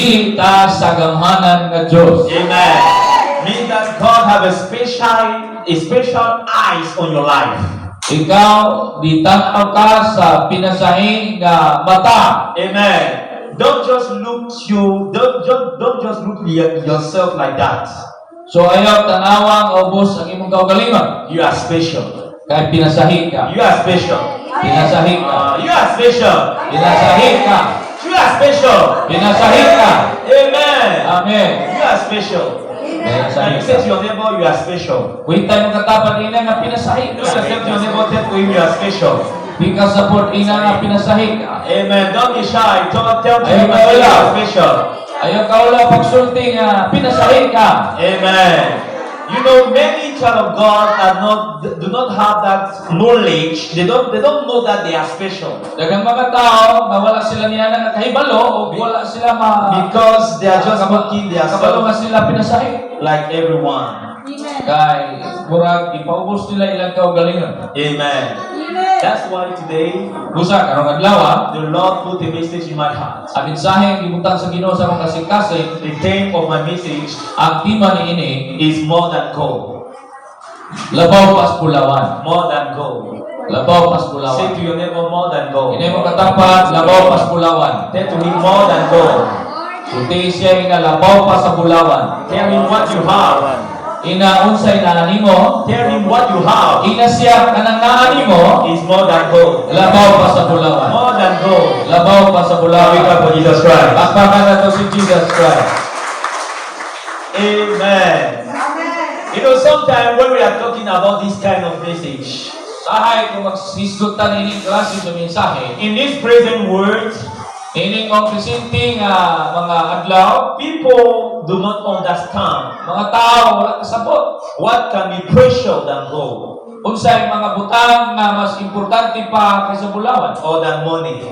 dili ta sa gamhanan nga Dios. Amen. Means that God have a special eyes on your life. Ikaw ditanaw ka sa pinasahing nga mata. Amen. Don't just look yourself like that. So ayaw tanawang ubos ang imong kaugalingon. You are special. Kay pinasahing ka. You are special. Pinasahing ka. You are special. Pinasahing ka. You are special. Pinasahing ka. Amen. Amen. You are special. And Pinasahing you say to ka. your neighbor, you are special. Kuwintay mo katapan ina nga pinasahing You ka. say to your neighbor, tell him you are special. Because support ina nga pinasahing ka. Amen. Don't be shy. Tell him Ayaw you ka wala. are special. Ayaw ka wala pagsulti nga pinasahing ka. Amen. You know, many child of God do not have that knowledge. They don't know that they are special Daghang mga tao nga wala sila niya nga kahibalo o wala sila because they are just looking their kabalo nga self sila pinasahing. like everyone. Kay murag ipaubos nila ilang kaugalingon. Amen. That's why today Busa karong adlaw the Lord put a message in my heart. ang mensahe ang gibutang sa Ginoo sa akong kasing-kasing. The theme of my message Ang tema niini is more than gold. labaw pas pulawan. More than gold. Labaw pas Say pulawan. to your neighbor, more than gold. Ini mo katapat labaw pas pulawan. Tell to him, more than gold. Kunti siya nga labaw pa sa pulawan. Tell him what you have. Ina unsay naani mo, Tell him what you have ina siya kanang naani mo, is more than gold. labaw pa sa pulawan. More than gold. Labaw pa sa Now we pulawan. clap for Jesus Christ. Bakbakan na to si Jesus Christ. Amen. You know, sometimes when we are talking about this kind of message, Sahay kung magsisgutan ini klase sa mensahe, in this present world, ini kong presenting mga adlaw, people do not understand mga tao wala kasabot. what can be precious than gold Unsay mga butang nga mas importante pa kaysa bulawan or than money.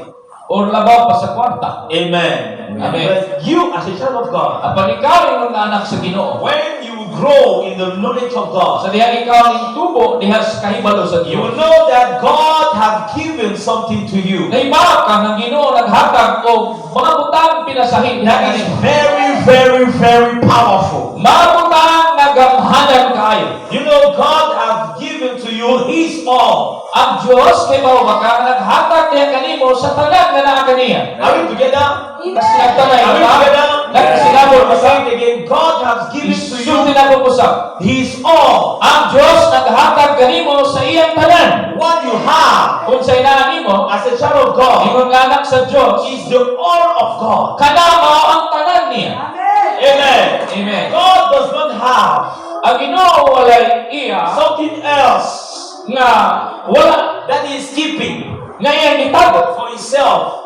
o labaw pa sa kwarta. Amen. Amen. But you, as a child of God, Apan ikaw yung mga anak sa Ginoo. when you grow in the knowledge of God, Sa diha ikaw ning tubo diha sa kahibalo sa you Dios. know that God has given something to you Nahibaw ka ng Ginoo naghatag og mga butang pinasahin diha that is kanimo. very, very, very powerful. Mga butang nga gamhanan kaayo. You know, God has given to you His all. Ang Dios kay mao ba ka naghatag diha kanimo sa tanan nga naa kaniya. Are we together? Kasi nagtanay Are we ba? together? Nagsinabot I'm ka sa saying again, God has given to you isulti na ko usab. His all. Ang Dios naghatag kanimo sa iyang tanan. What you have Unsay naa nimo as a child of God ingon nga anak sa Dios, is the all of God. kana mao ang tanan niya. Amen. Amen. God does not have Ang Ginoo walay iya something else nga wala that He is keeping nga iyang gitago for Himself.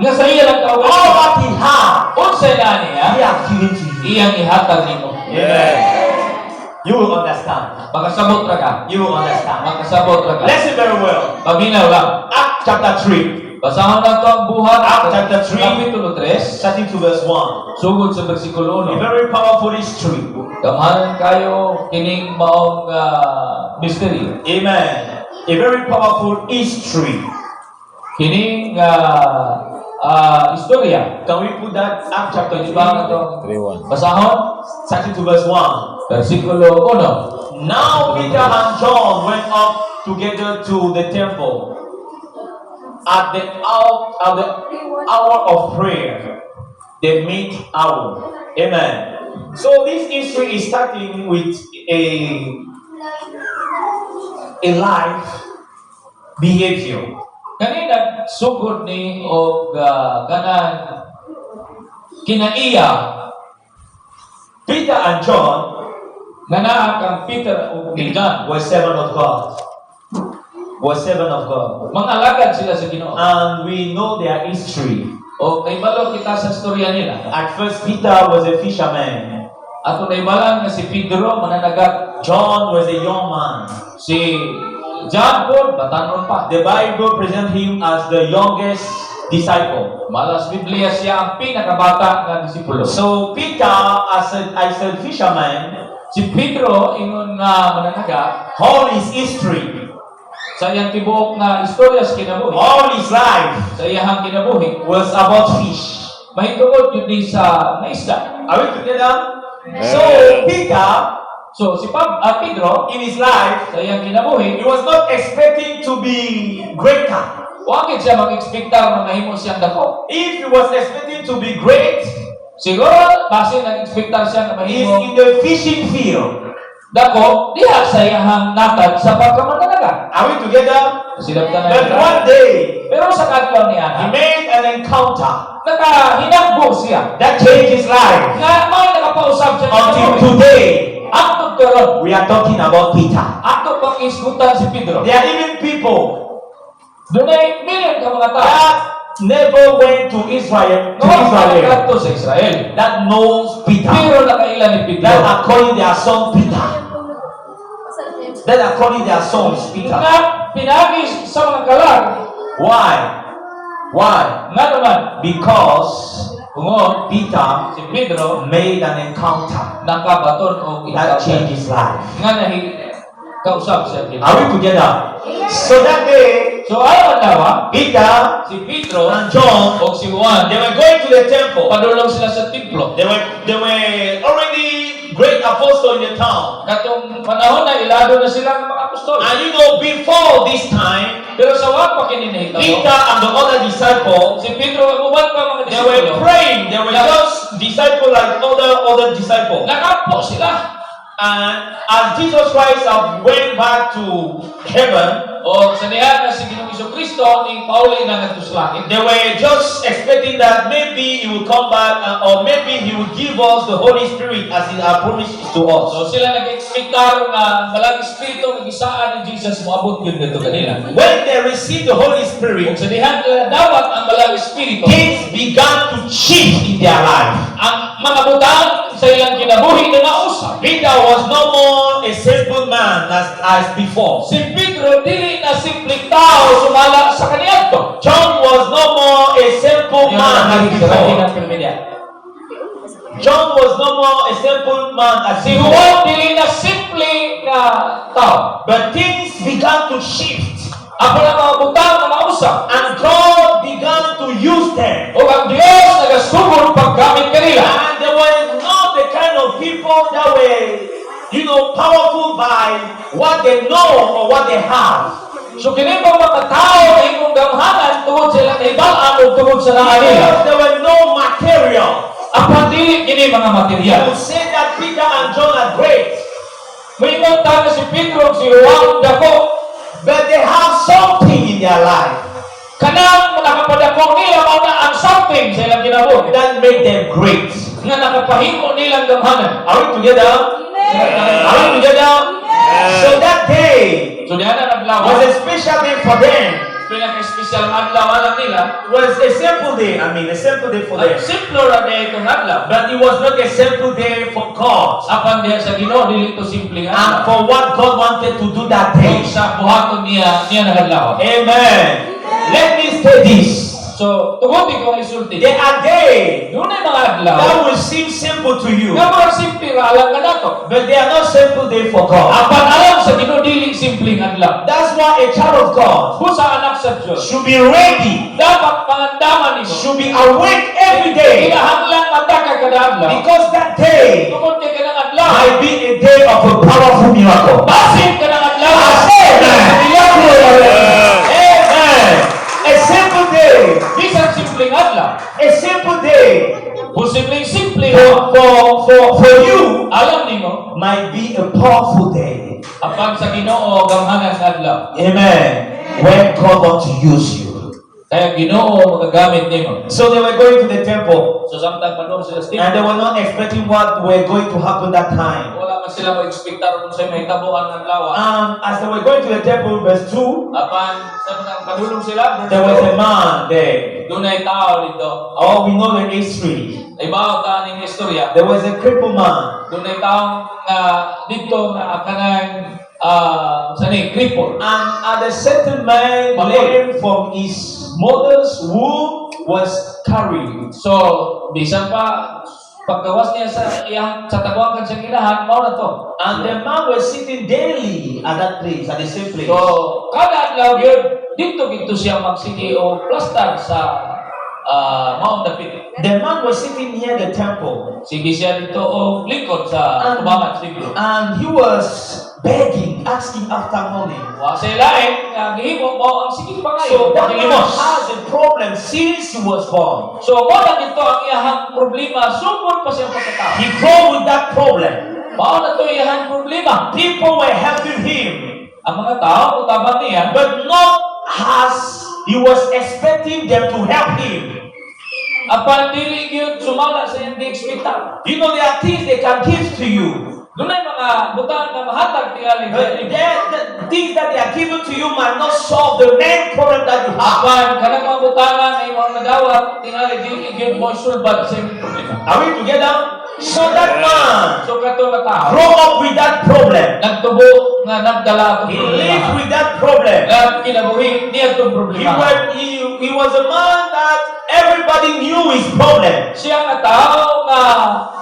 nga sa iya lang All tawag. what He has, Unsay naa niya He has given to you. iyang ihatag nimo. Amen. You will understand. Makasabot ra ka. You will understand. Makasabot ra ka. Listen very well. Paminaw lang. Act chapter 3, Basahon na to ang buhat Acts chapter 3. Kapitulo 3 starting to verse 1. sugod sa bersikulo A 1. very powerful history. Gamhanan kayo kining maong mystery. Amen. A very powerful history. Kining istorya. Can we put that Act chapter 3, Di ba nga to? 3:1. Basahon starting to verse 1? bersikulo 1. Now Peter and John went up together to the temple at the hour of prayer, the mid-hour. Amen. So this history is starting with a life behavior. Kanina sugod ni og kanan kinaiya Peter and John nga naa kang Peter ug John. were servants of God. Were servants of God. Mga alagad sila sa Ginoo. And we know their history. O kay balo kita sa istorya nila. At first, Peter was a fisherman. Ato naibalan nga si Pedro mananagat, John was a young man. si John Paul batanon pa. The Bible presents him as the youngest disciple. Malas Biblia siya ang pinakabata nga disipulo. So Peter, as a fisherman, Si Pedro ingon nga mananagat all his history, sa iyang tibuok nga istorya sa kinabuhi. all his life Sa iyang kinabuhi was about fish. mahitungod yun di sa naisda. Are we together? So Peter, So si Pedro, in his life, sa iyang kinabuhi, he was not expecting to be greater. wakit siya mag-expectar na mahimo siyang dako. If he was expecting to be great, Siguro, base nag-expectar siya na he's mahimo in the fishing field. dako, diha sa iyahang natad sa pagkamananaga. Are we together? Silabtan na But ito. one day, Pero sa kadlaw ni he Ana, made an encounter nakahinagbo siya. that changed his life. Nga, may nakapausap siya. Until today, Aktod karon, we are talking about Peter. aktod pang isgutan si Pedro. There are even people Doon ay million ka mga tao. that never went to Israel, Nakakadto sa Israel. that knows Peter, Pero nakailan ni Pedro. that are calling their son Peter, that are calling their sons Peter. Nga, pinagis sa mga kalag. Why? Why? Nga naman, Because kung Peter si Pedro, made an encounter nakabaton o that ikaw. changed his life. Nga nahi, kausap siya. Are we together? So that day, So ayaw nawa, Peter si Pedro and John, o si Juan, they were going to the temple. padulong sila sa templo. They were already great apostles in the town. Katong panahon na ilado na sila ng mga apostol. And you know, before this time, Pero sa wag pa kininihita Peter and the other disciples, si Pedro ang uban pa mga they were disipulo. praying. They were just disciples like other disciples. Nakapo sila. And as Jesus Christ went back to heaven, O sa niya na si Ginoong Kristo ni Pauli na ngadto sa langit. they were just expecting that maybe he will come back or maybe he will give us the Holy Spirit as he had promised to us. So sila nag-expectar nga malang espiritu nga gisaan ni Jesus moabot gyud dito kanila. When they received the Holy Kung Spirit, sa dihan nila dawat ang malang espiritu, things began to shift in their life. ang mga butang sa ilang kinabuhi na nausap. Peter was no more a simple man as before. Si Pedro dili na simpleng tao sumala sa kaniadto. John was no more a simple man as before. John was no more a simple man as Si before. Juan dili na simple nga tao. But things began to shift. Ako na mga butang na mausap. And God began to use them. O ang Diyos nagasugod paggamit kanila. And they were not the kind of people that were, powerful by what they know or what they have. So kini ba mga tao na imong gamhanan tungod sila kay balaan o tungod sa naa nila. Because there were no material. Apan dili kini mga You material. would say that Peter and John are great, May ta na si Pedro si Juan dako. but they have something in their life Kanang nakapadako nila mao na ang something sa ilang kinabuhi. that made them great. Nga nakapahimo nilang gamhanan. Are we together? Are we together? So that day So diyan na was naglawas. a special day for them. Pinaka-espesyal nga adlaw alam nila. It was a simple day. A simple day for Ang them. simple ra day itong adlaw. But it was not a simple day for God. Apan diya sa Ginoo dili to simple nga And adlaw. for what God wanted to do that Kung day. sa buhaton niya nagadlaw. Amen. Let me say this. So tuguti ko ang isulti. There are days Doon ay mga adlaw. that will seem simple to you, Nga mga simple ra alam nga nato. but they are not simple day for God. Apan alam sa Ginoo dili simple nga adlaw. That's why a child of God Kung sa anak sa Diyos, should be ready, dapat pangandaman nimo. should be awake every day, Kinahanglan mata ka kada adlaw. because that day Tungod kay kanang adlaw. might be a day of a powerful miracle. Basin kanang adlaw. Amen. A simple day, Bisan simpleng adlaw. a simple day Posibleng simple. for you Alam nimo, might be a powerful day. apan sa Ginoo gamhanan sa adlaw. Amen. When God wants to use you. Kaya Ginoo magagamit nimo. So they were going to the temple, So samtang panon sila sa and they templo, were not expecting what were going to happen that time. wala man sila mag-expectar kung sa'yo mahitabo ang adlaw. As they were going to the temple, verse 2, Apan sa mga padulong sila, there was a man there. doon ay tao dito. Oh, we know the history. Ibaw ta ning istorya. There was a crippled man, Doon ay taong dito nga kanang sani cripple. and at a certain man lame from his mother's womb was carried. So, bisan pa paggawas niya sa iyang sa taguan sa kilahan, mao na to. And the man was sitting daily at that place, at the same place. So, kada adlaw yun, dito siya magsigi o plastar sa maong dapit. The man was sitting near the temple, Sige siya dito o lingkod sa tubangan sa templo. and he was begging, asking after money. Wa sa ilain, nga gihimo mo ang sige pa So kayo, that man paglimos. has a problem since he was born. So, mo na dito ang iyahang problema, sugod pa siyang pagkatao. He grew with that problem. Mao na to iyahang problema. People were helping him, Ang mga tao, utaban niya, but not as he was expecting them to help him. apan dili gyud sumala sa iyang giekspektar. You know, there are things they can give to you. Dunay mga butang nga mahatag tingali But the things that they are given to you might not solve the main problem that you have. apan kanang mga butangan ay mga nadawat tingali dili gyud mo sulbad sa iyang problema. Are we together? So that man So kato nga tao, grew up with that problem. nagtubo nga nagdala He ang lived problema. with that problem. Nga kinabuhi niya itong problema. He was a man that everybody knew his problem. Siya nga tao nga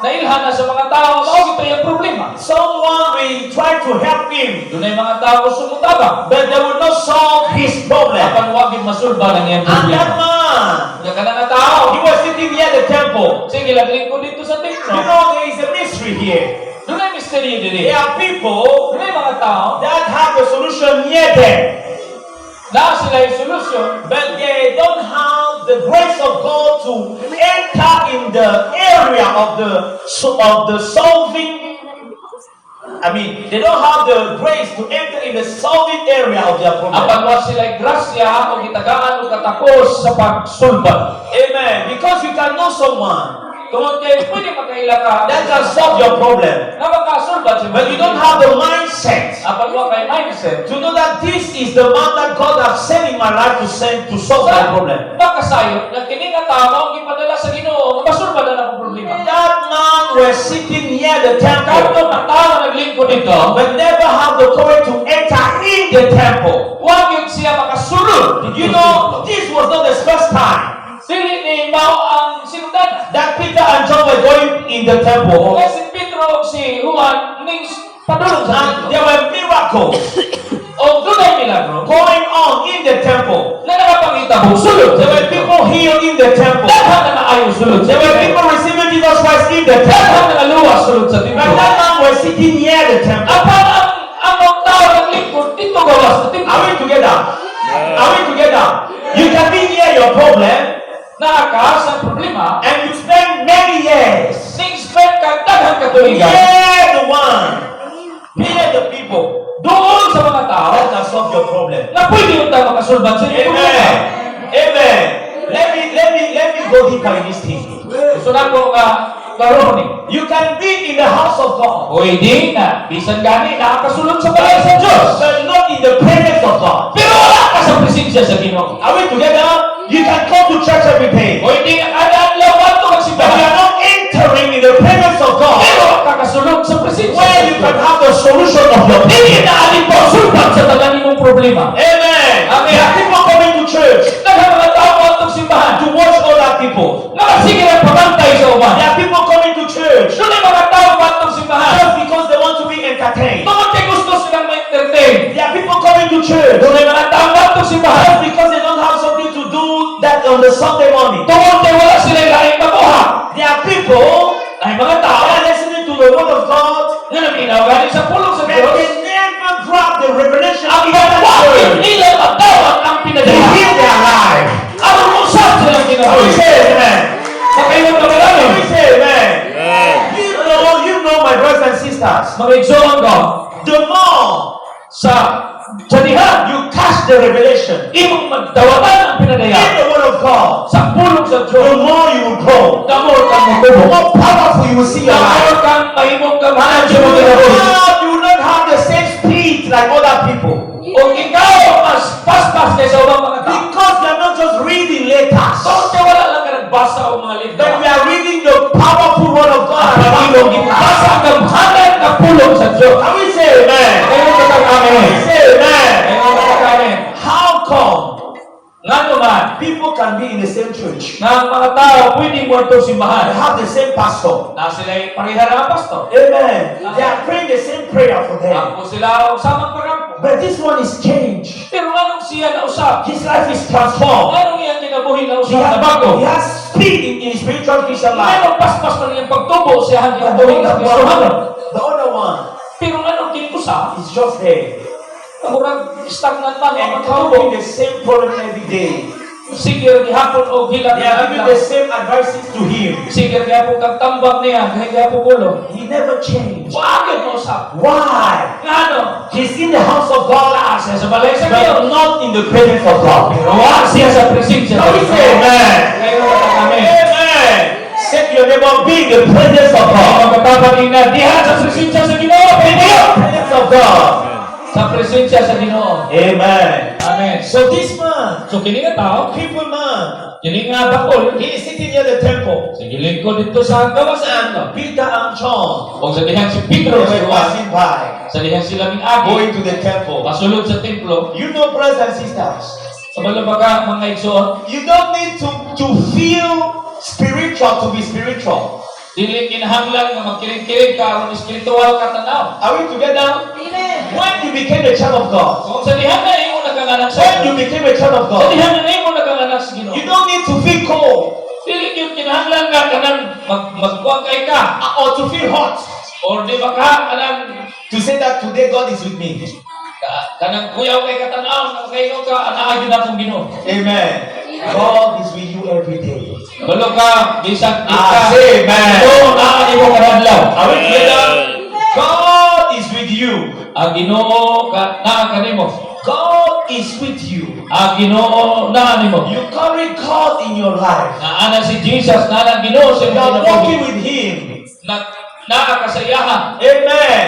nailhan na sa mga tao, mao ito yung problema. Someone will try to help him, Dunay mga tao sumutabang. but they will not solve his problem. Apan wag yung masulba ng iyang And that problema. man, Nga ka na nga tao, he was sitting near the temple. sige, lagling ko dito sa You templo. know, there is a mystery here. Dunay misteryo There dili. are people Dunay mga tao, that have a solution near them, na sila yung solusyon, but they don't have the grace of God to enter in the area of the solving. I mean, they don't have the grace to enter in the solving area of their problem. apan wa sila yung grasya o gitagaan o katapos sa pagsulba. Amen. Because you can know someone Tungod kay pwede makaila ka, that can solve your problem, nga makasulba siya. but you don't have the mindset apan wa kay mindset. to know that this is the man that God has sent in my life to solve my problem. Makasayo, na kini nga tao ang gipadala sa Ginoo, masulba na ang problema. That man was sitting near the temple, Karto na tao nga naglingkod dito, but never have the courage to enter in the temple. huwag yun siya makasulod. You know, this was not the first time Dili ni Mao ang sinundan. that Peter and John were going in the temple, Kaya si Pedro, si Juan, ning padulong sa and templo. there were miracles O dunay milagro, going on in the temple. na nakapangita mo, sulod. There were people healed in the temple. Daghan na maayo sulod. There were people receiving Jesus Christ in the temple. Daghan na luwas sulod sa But templo. that man was sitting near the temple. Apan ang mga tao naglingkod dito gawas sa templo. Are we together? Are we together? You can be near your problem Naaka sa problema, and you spend many years ning spend ka daghang katuigan near the one, near the people doon sa mga tao that can solve your problem. na pwede yung tayo makasulban sa inyong problema. Amen. Amen. Let me go deeper in this thing. Gusto na ko nga karoon ni. You can be in the house of God, Pwede na, bisan gani, nakakasulod sa balay sa Diyos. but not in the presence of God. Pero wala ka sa presensya sa Ginoo. Are we together? You can come to church every day, Pwede nga kada adlaw ato but you magsimbahan. are not entering in the presence of God, Pero kakasulod sa presensya where sa you can Ginoo. have the solution of your problem. Dili na alin po sulban sa tanan imong problema. Amen. Amen. There are people coming to church Daghang mga tao atong simbahan. to watch other people. Nakasige ang pamantay sa uban. There are people coming to church Doon ay mga tao atong simbahan. just because they want to be entertained. Tungod kay gusto silang ma-entertain. There are people coming to church Doon ay mga tao atong simbahan. just because they don't have something to do that on the Sunday morning. Tungod kay wala sila laing mabuha. There are people Ay mga that tao are listening to the word of God na naminaw galing sa pulong sa and Diyos. they never grab the revelation of Ang that bakit word nila matawag ang to pinadala. heal their life. Ang usap silang Can we ginawa. say amen? Sa kailang Can kamalalim. we say amen? You know, my brothers and sisters, Mga igsoon ko, the more sa dihan, you catch the revelation imong magtawagan ang in pinadaya the word of God, sa pulong sa the Diyos. more you will grow, Damor kang the magtubo. more powerful you will see your life. Damor kang mahimong kamahan And sa mga ginawa. you will not have the same speed like other people. O ikaw mas paspas kaysa ubang mga tao. Because we are not just reading letters, So, kaya wala lang ka nagbasa o mga libro. but we are reading the powerful word of God. Ang imong gibasa ang gamhanan na pulong sa Diyos. Can we say amen? Ngayon ka Can kami. we say amen? Ngayon ka kami. How come Nga naman, people can be in the same church nga ang mga tao pwedeng mo itong and simbahan. have the same pastor? Na sila'y parihara ang pastor. Amen. They are praying the same prayer for them. Ako sila ang samang pagampo. But this one is changed. Pero anong siya na usap? His life is transformed. Anong iyang kinabuhi na He usap na bago? has speed in his spiritual Christian life. Anong paspas pa niyang pagtubo siya ang But kinabuhi na Kristohanon? the other one Pero anong kinikusa? is just there. Ang murag stagnant man ang Encountering pagtubo. the same problem every day. Sige, gihapon o They gilat are giving na the same advices to him. Sige, gihapon kang tambak niya, kahit gihapon gulo. He never changed. Bakit mo usap? Why? Ano? He's in the house of God, Siya sa balay sa but Diyos. not in the presence of God. Pero wala siya sa presensya. Now we say amen. Ngayon wala kami. Amen. Say to your neighbor, be in the presence of God. Magkakapaling na diha sa presensya sa Ginoo. Be in the presence of God. Sa presensya sa Ginoo. Amen. Amen. So this man, So kini nga tao, crippled man, kini nga bakol, he is sitting near the temple. sa gilid ko dito sa kawasan. And Peter and John, O sa dihang si they Pedro were si Juan, passing by, sa dihang sila min agi, going to the temple. pasulod sa templo. You know, brothers and sisters, Sa balabaga mga igsoon, you don't need to feel spiritual to be spiritual. dili kinahanglan nga magkiring-kiring ka aron espiritual ka tanaw. Are we together? Amen. When you became a child of God, Kung sa dihang na imo naganganak sa when you became a child of sa God, dihang na imo naganganak sa Ginoo. you don't need to feel cold Dili yung kinahanglan nga kanang magkuwag kay ka or to feel hot or di ba ka kanang to say that today God is with me. kanang kuyaw kay katanaw na kayo ka anaa gyud akong Ginoo. Amen. God is with you every day. Balo ka bisag Ah, say amen. Ginoo naa nimo kadadlaw. Are we together? God is with you. Ang Ginoo ka naa kanimo. God is with you. Ang Ginoo naa nimo. You carry God in your life. Naa si Jesus naa na Ginoo sa You imong are walking kinabuhi. with Him. Naa kasayahan. Amen.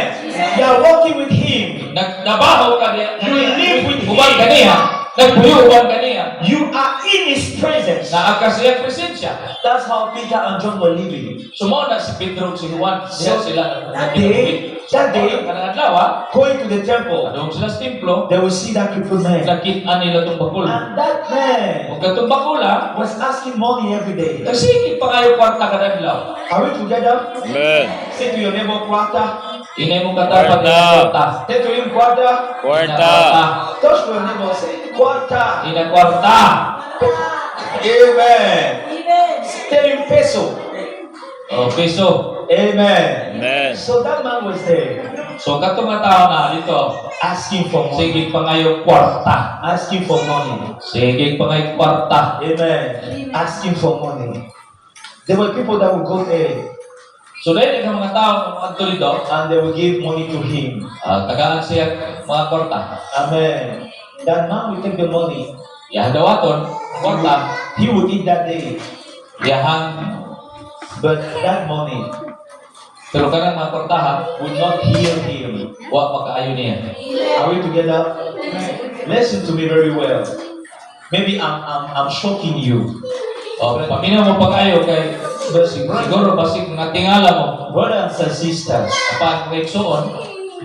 You are walking with Him. Nagtrabaho ka diya. You live with Uban Him. kaniya. Nagpuyo uban kaniya. You are in His presence. Naa ka sa iyang presensya. That's how Peter and John were living. Sumo na si Pedro si Juan, siya So, sila that day, kanang adlaw, going to the temple, adong sila sa templo, they will see that crippled man. nakita nila itong bakul. And that man Kung katong bakula, was asking money every day. nagsikip pa kayo kwarta kada adlaw. Are we together? Amen. Say to your neighbor, quarter. Inay mo katapat Kwarta. ng kwarta. Say to him, quarter. Kwarta. Touch your neighbor, say, quarter. Ina kwarta. Amen. Amen. Tell him peso. O, peso. Amen. Amen. So that man was there, So katong nga tao na dito, asking for money. sige pa ngayon kwarta. Asking for money. Sige pa ngayon kwarta. Amen. Asking for money. There were people that would go there So dahil ang mga tao ng mga tulido, and they would give money to him. tagaan siya mga kwarta. Amen. That man will take the money. Yahdawaton, kwarta, He would eat that day. yahang, But that money pero kanang mga kwartahan, would not heal him. wa makaayo niya. Are we together? Listen to me very well. Maybe I'm shocking you. O, paminaw mo pa kayo kay siguro basig nga tingala mo. Brothers and sisters, Kapag reksoon,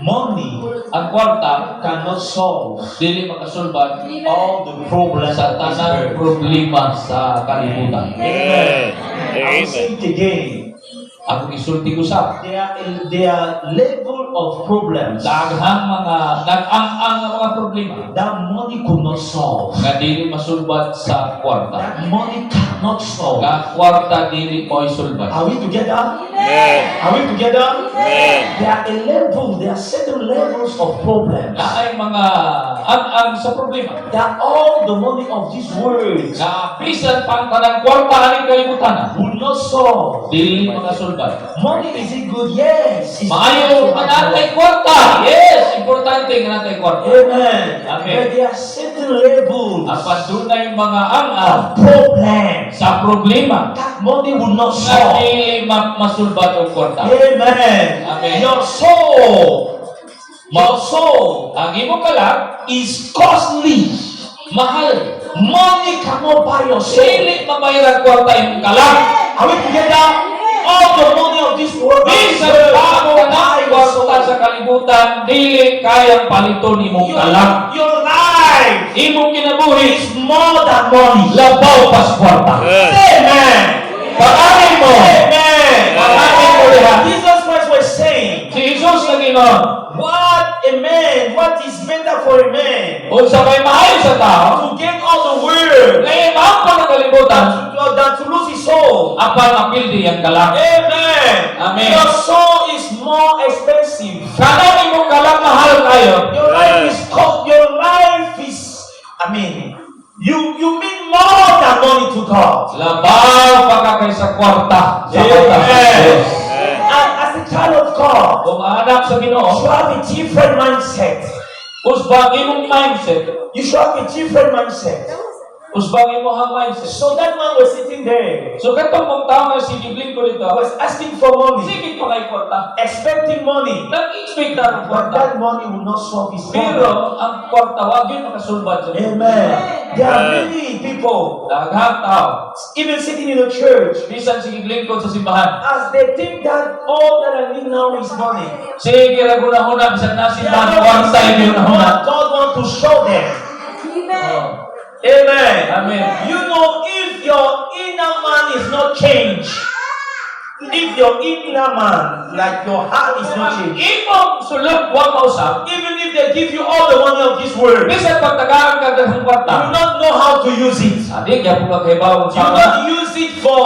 money ang kwarta, cannot solve dili makasulban all the problems sa of this tanang earth. problema sa kalibutan. Amen. I will say Amen. it again. Ako isulti ko sa There are level of problems daghang mga nag-ang-ang nga mga problema that money could not solve. nga dili masulbad sa kwarta. That money cannot solve. Nga kwarta dili mo isulbad. Are we together? Amen. Are we together? Amen. There are certain levels of problems Nga ay mga ang-ang sa problema. that all the money of this world Nga bisan pa ang tanang kwarta aning kalibutan, will not solve. dili makasulbad. Money is it good? Yes. It's Maayo good. nga natay kwarta. Yes, importante nga natay kwarta. Amen. Amen. But there are certain levels Apan dunay mga ang-ang of problems sa problema that money will not nga solve. dili masulbad og kwarta. Amen. Amen. Your soul Ang imo kalag is costly. mahal. Money cannot buy your soul. Dili mabayaran kwarta imong kalag. Are we together? All the money of this world Bisan pa mo cannot buy na your soul. kwarta sa kalibutan, dili kayang paliton imong kalag. Your life Imong kinabuhi is more than money. labaw pas kwarta. Amen. Amen. Pag-ari mo. Amen. Pag-ari mo diha. Jesus Christ was saying, Si Jesus na Ginoo. what is better for a man Unsa may maayo sa tao, to gain all the world ngayon ang pagkalibutan, than to lose his soul. apan mapildi ang kalang. Amen. Amen. Your soul is more expensive. Kada imong kalang mahal kayo, Your life is you mean more than money to God. labaw pa ka kaysa kwarta sa Amen. kwarta sa Diyos. And as a child of God, Kung anak sa you Ginoo, should have a different mindset. usbang imong mindset, You should have a different mindset. usbang imong mindset. So that man was sitting there, So katong mong tao nga si Gibling ko dito, was asking for money, sige pa kay kwarta. expecting money, Nag-expect na ng but kwarta. that money will not solve his problem. Pero ang kwarta, wag yun makasulbad sa Amen. There are many people, daghang tao. even sitting in the church, Bisan si Gibling ko sa simbahan. as they think that all that I need now is money. Sige, raguna-huna, bisan na They are simbahan, not kwarta receiving yun na huna. what God wants to show them. Oh. Amen. Amen. You know, if your inner man is not changed, if your inner man, like your heart is not changed, Imong sulod, wag mausap. even if they give you all the money of this world, you Bisan pagtagaan ka daghang will kwarta. not know how to use it. Adi, kaya po ka kay bawang You will sama. not use it for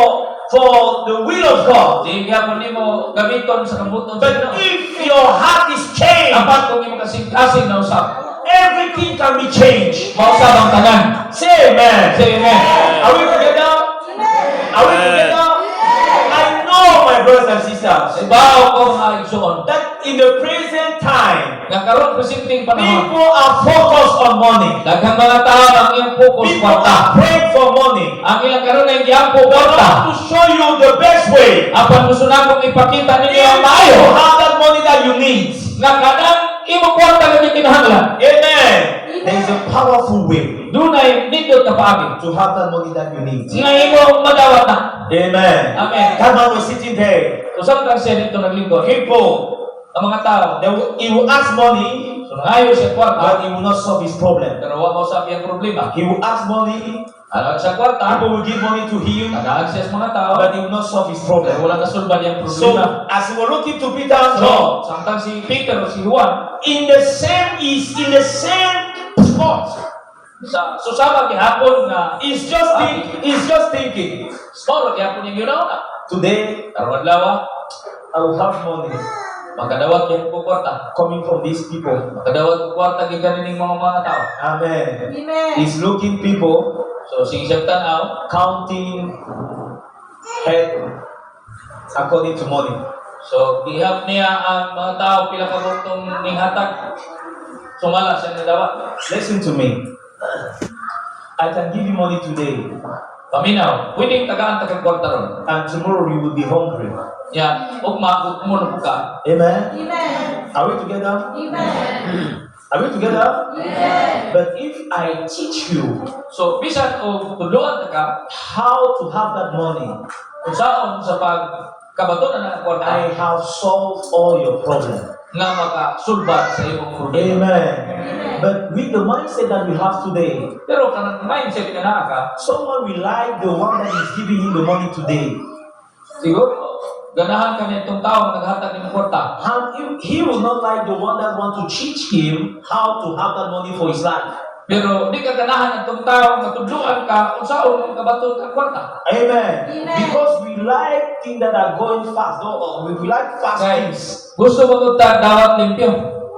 the will of God. Di kaya po nimo gamiton sa kabuton sa But Ginoo. if your heart is changed, Apat kung imo kasing-kasing na usap. everything can be changed. Mausap ang tanan. Say amen. Say amen. Are we together? Are we together? I know, my brothers and sisters, Ibaw ko mga igsoon. that in the present time, Nga karon presenting panahon. people are focused on money. Daghang mga tao ang iyang focus People kwarta. are praying for money. Ang ilang karon ay giampo They kwarta. want to show you the best way. Apan gusto na kong ipakita If ninyo ang you maayo. have that money that you need, Nga kanang imo kwarta nga kinahanglan. amen. There is a powerful way Dunay nindot ka paagi. to have that money that you need. Nga imo madawat na. Amen. Amen. That man was sitting there. So samtang siya dito naglingkod, People, ang mga tao, he will ask money, so nangayo siya but kwarta, he will not solve his problem. pero wag mo sa iyang problema. He will ask money, Alam sa kwarta, people will give money to him, tagaan siya sa mga tao, but he will not solve his pero problem. wala nasulban yung So, problema. as we were looking to Peter and John, So, samtang si Peter o si Juan, in the same spot, so sama gihapon nga, he's just thinking, small gihapon yung yun na. today Karon adlaw, I will have money magkadawat yung ko kwarta. coming from these people. Magkadawat ko kwarta gikan ning mga tao. Amen. He's looking people, So, sige siyang tanaw, counting head according to money. so gihap niya ang mga tao pila ka buktong ning hatag. Sumala siya ni dawat. Listen to me. I can give you money today, Paminaw, pwedeng tagaan tagang kwarta ron. and tomorrow you will be hungry. Ya, ugma mo na ka. Amen. Are we together? Are we together? But if I teach you So, bisan o tuluan ka, how to have that money, kung saan sa pagkabatunan ng kwarta, I have solved all your problems. nga makasulbat sa imong problema. Amen. But with the mindset that we have today, Pero kanang mindset ka na ka, someone will like the one that is giving him the money today. siguro, ganahan ka nitong tao nga naghatag ng kwarta. And he will not like the one that want to teach him how to have that money for his life. Pero di ka ganahan ng tao nga tudluan ka kung saan ang kabaton ng kwarta. Amen. Because we like things that are going fast. No, we like fast Kaya, things. gusto mo dawat limpyo.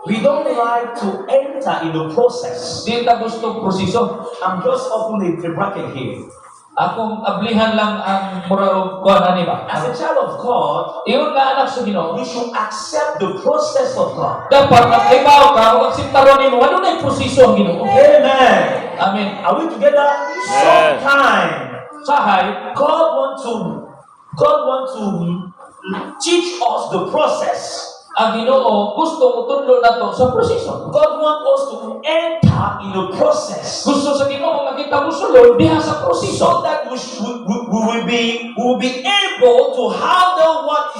We don't like to enter in the process. Di ta gusto proseso. I'm just opening a bracket here. Akong ablihan lang ang mura kuan ani ba? As a child of God, Iyon nga anak sa Ginoo. we should accept the process of God. Dapat magkaibaw ka kung akseptaron nimo ano na yung proseso ang Ginoo. Amen. Amen. Are we together? Sometime Sahay, God want to teach us the process. ang Ginoo gusto mo tudlo nato sa proseso. God wants us to enter in the process Gusto sa Ginoo makita mo sulod diha sa so proseso. that we will be able to handle what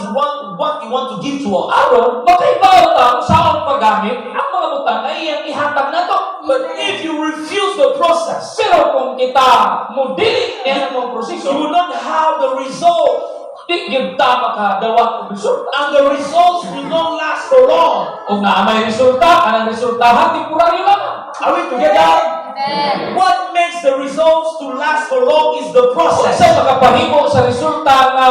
He wants to give to us. Aron makaibaw ta kung saan paggamit ang mga butang na iyang ihatag nato. But if you refuse the process, Pero kung kita mo dili niya ang you proseso, will not have the result. di gyud ta makadawat og resulta. And the results will not last for long. Kung naa may resulta, kanang resultahan temporaryo lang. Are we together? What makes the results to last for long is the process. Sa makapahimo sa resulta nga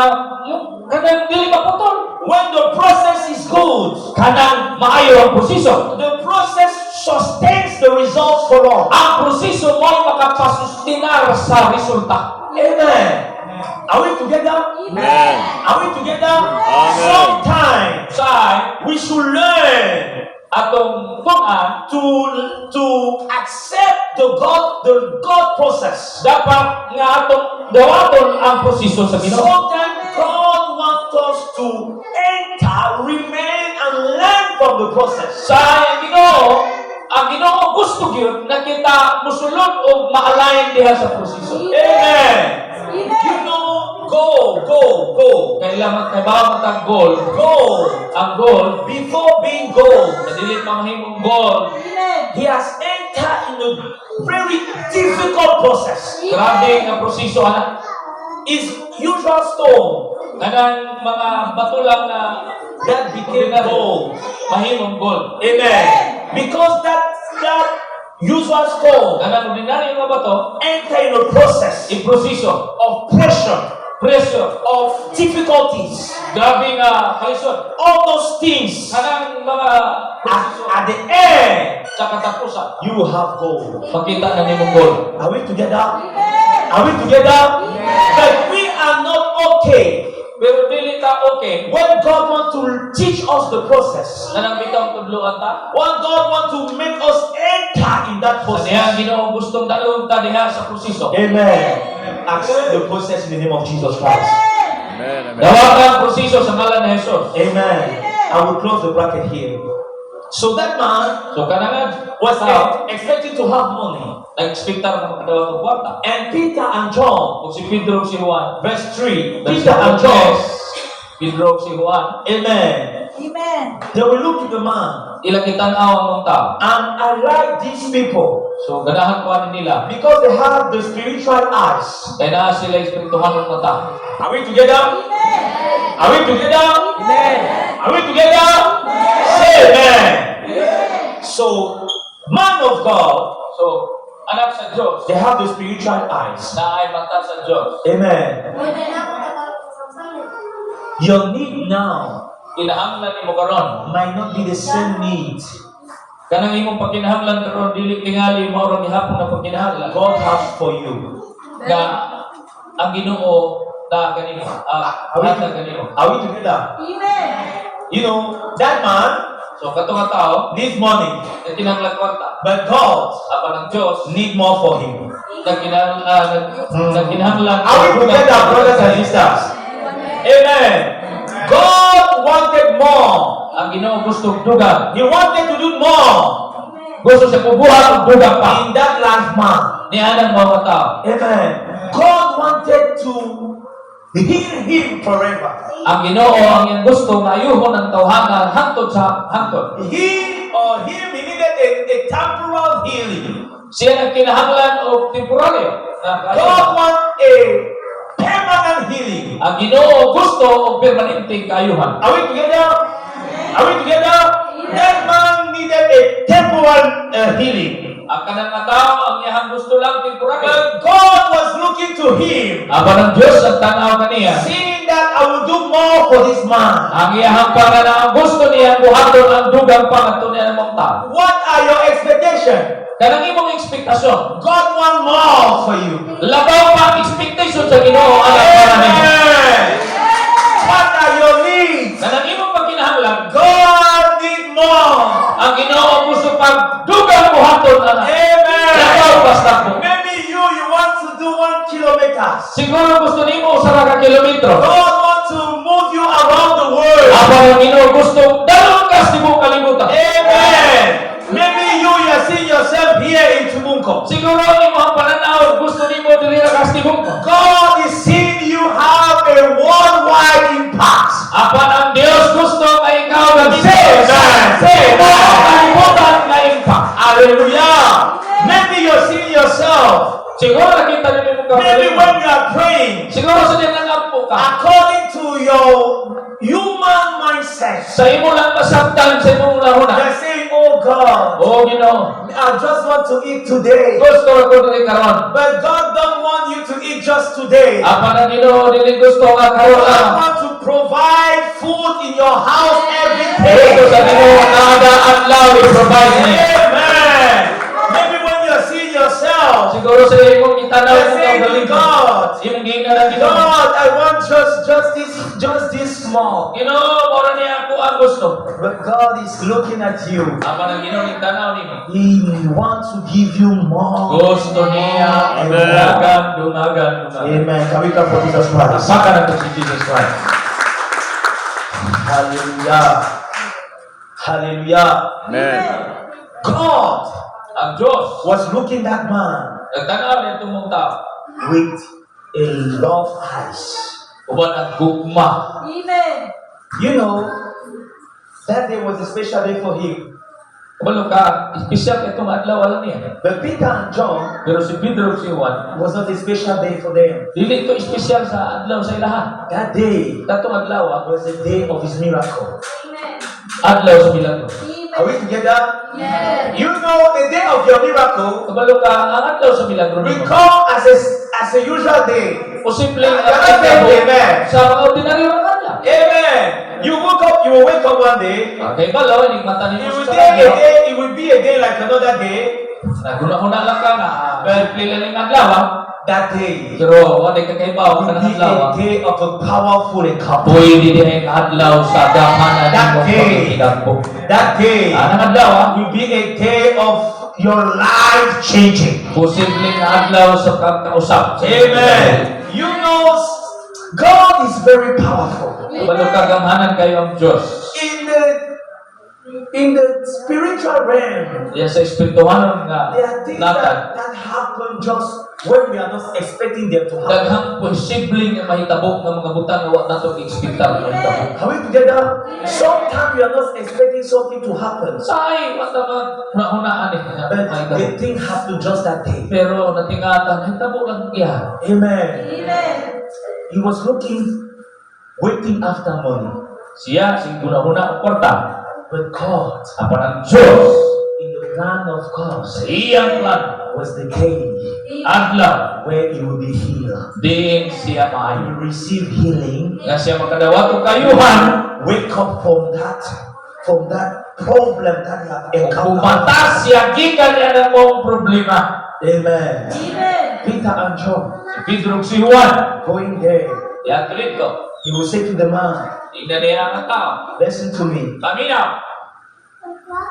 kanang dili maputol. When the process is good, Kanang maayo ang proseso. the process sustains the results for long. Ang proseso mo ay makapasustinar sa resulta. Amen. Are we together? Amen. Are we together? Amen. Sometimes Sa we should learn atong tunan, to accept the God process. dapat nga atong dawaton ang proseso sa Ginoo. Sometimes God wants us to enter, remain, and learn from the process. Sa ang Ginoo gusto gyud na kita musulod o ma-align diha sa proseso. Amen. You know, go. Kailangan trabaho matag goal. Go. Ang goal, Before being gold, na dili pa mahimong goal, he has entered in a very difficult process. grabe nga proseso ana. His usual stone Kanang mga bato lang na that became gold. mahimong goal. Amen. Because that usual stone Kanang ordinaryo nga bato, enter in a process i proseso of pressure, of difficulties, grabe nga kalisod. all those things. Kanang mga proseso At the end, sa katapusan, you will have gold. makita na nimong goal. Are we together? Are we together? But we are not okay Pero dili ta okay. when God wants to teach us the process. Kanang bitaw tudloan ta. When God wants to make us enter in that Sa diha process. Ginoo gustong dalon ta diha sa proseso. Amen. Accept the process in the name of Jesus Christ. Amen. Amen. Dawakan ang proseso sa ngalan ni Jesus. Amen. I will close the bracket here. So that man So kanang was tao, expected to have money. nag-expectar na makadawat og kwarta. And Peter and John, Ug si Pedro ug si Juan, verse 3, Peter Peter and John, Pedro ug si Juan, amen. They will look to the man. ilang kitanaw ang mga tao. And I like these people So ganahan ko ani nila. because they have the spiritual eyes. Kaya na sila espirituhan ng mata. Are we together? Are we together? Are we together? Say amen. So, man of God, So, anak sa Diyos, they have the spiritual eyes. na ay mata sa Diyos. Amen. Your need now Kinahanglan nimo karon. might not be the same need Kanang imong pagkinahanglan karon dili tingali mao ra gihapon na pagkinahanglan. God has for you. Nga ang Ginoo na kanimo. Hatag kanimo. Are we together? You know, that man So katong nga tao, needs money, na kinahanglan kwarta. but God Apan ang Diyos need more for him. nagkinahanglan. Are we together, brothers and sisters? Amen. God wanted more. Ang Ginoo gusto dugang. He wanted to do more Gusto siya kubuhat og dugang pa. in that last man. Nianan mga tao. Amen. God wanted to heal him forever. Ang Ginoo ang iyang gusto nga ayuhon ang tawhangan hangtod sa hangtod. He needed a temporal healing. Siya nagkinahanglan og temporaryo. God wants a permanent healing. Ang Ginoo gusto og permanenteng kaayuhan. Are we together? Are we together? That man needed a temporal healing. Ang kanang nga tao ang iyang gusto lang temporaryo. But God was looking to him, Apan ang Dios ang tanaw kaniya. seeing that I will do more for this man. Ang iyang panganang gusto niya buhaton ang dugang pangato niya ng mga tao. What are your expectations? Kanang imong ekspektasyon. God wants more for you. Labaw pa ang expectation sa Ginoo alang para nimo. Amen. What are your needs? Kanang imong pagkinahanglan, God need more. ang Ginoo gusto pag dugang buhaton ana. Labaw Amen. basta po. Maybe you want to do 1 kilometer. Siguro gusto nimo usa ka kilometro. God wants to move you around the world. Apan ang Ginoo gusto dalon ka sa tibuok kalibutan. Amen. Maybe you are seeing yourself here in Tumunko. Siguro imo ang pananaw gusto nimo diri ra ka sa tibuok. God is seeing you have a worldwide impact. Apan ang Dios gusto ay ikaw Say amen. Say amen. kalibutan na impact. Hallelujah. Maybe you're seeing yourself Siguro nakita niyo mo Maybe when you are praying, Siguro sa diyan nangapo ka. according to your human mindset, Sa imo lang masabtan sa imong lahuna. you're saying, oh God, Oh, Ginoo. I just want to eat today. Gusto ko dili karon. But God don't want you to eat just today. Apa na Ginoo dili gusto nga karon God lang. want to provide food in your house every Gusto sa day. Ginoo kada adlaw i-provide niya. Amen. Maybe when you're seeing yourself, Siguro sa imong itanaw you're mo saying to galing. God, Imong giingnan ang Ginoo. God, I want just this small. Ginoo, mora niya ako ang gusto. But God is looking at you. Apa na Ginoo ning tanaw nimo? He wants to give you more. Gusto niya dumagan. Amen. Can we come for Jesus Christ? Saka na to si Jesus Christ. Hallelujah. Hallelujah. Amen. God Ang Diyos, was looking that man nagtanaw niya itong mga tao. with a love eyes. Uban ang gugma. Amen. You know, that day was a special day for him. Kabalo ka, espesyal ka itong adlaw alam niya. But Peter and John Pero si Pedro ug si Juan, was not a special day for them. dili ito espesyal sa adlaw sa ilaha. That day Katong adlaw, was the day of his miracle. Amen. adlaw sa milagro. Are we together? Yes. You know, the day of your miracle Kabalo ka, ang adlaw sa milagro will nimo. come as a usual day. Posible Yeah, nga amen. sa mga ordinaryo ng adlaw. Amen. You will wake up one day. Okay, balo, inig mata It nimo will, sa day, a adlaw. day, it will be a day like another day. Naguna-una lang ka na, pero pila ng adlaw, ha? That day Pero wala ka kay bao ka will ng be adlaw, ha? a day of a powerful encounter. Pwede din ang adlaw sa damanan That nimo day. pagkigagpo. That day Anong adlaw, ha? will be a day of your life changing. Posibleng adlaw sa kakausap. Amen. You know, God is very powerful. Kabalo kagamhanan kayo ang Diyos. In the spiritual realm, Diya sa espirituhanon nga there are things natag. that happen just when we are not expecting them to happen. Daghang posibleng nga mahitabok nga mga butang nga wa nato expectar nga mahitabo. Are we together? Sometimes we are not expecting something to happen, Say, basta ka hunaan eh nga but mahitabo. the thing happened just that day. Pero natingatan, hitabo lang iya. Amen. Amen. He was waiting after money, Siya, sing guna-huna ang kwarta. but God, Apa ng Diyos, in the plan of God, sa iyang plan, was the day adlaw, where you will be healed. din siya You maayo. will receive healing. Nga siya makadawat o kayuhan, Wake up from that problem that you have o encountered. bumatas siya, gikan niya ng mong problema. Amen. Amen. Peter and John Si Pedro ug si Juan, going there, yan dito. he will say to the man, Tingnan niya ang tao. listen to me. Kami na,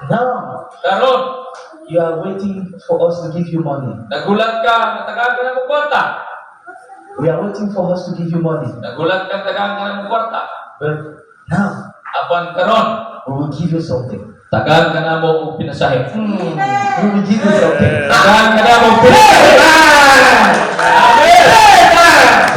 Now karon, you are waiting for us to give you money. nagulat ka, natagaan ka ng mong kwarta. We are waiting for us to give you money. Nagulat ka, natagaan ka ng mong kwarta. But now Apan karon, we will give you something. tagaan ka na mo og pinasahe. We will give you something. Tagaan ka na mo og pinasahe.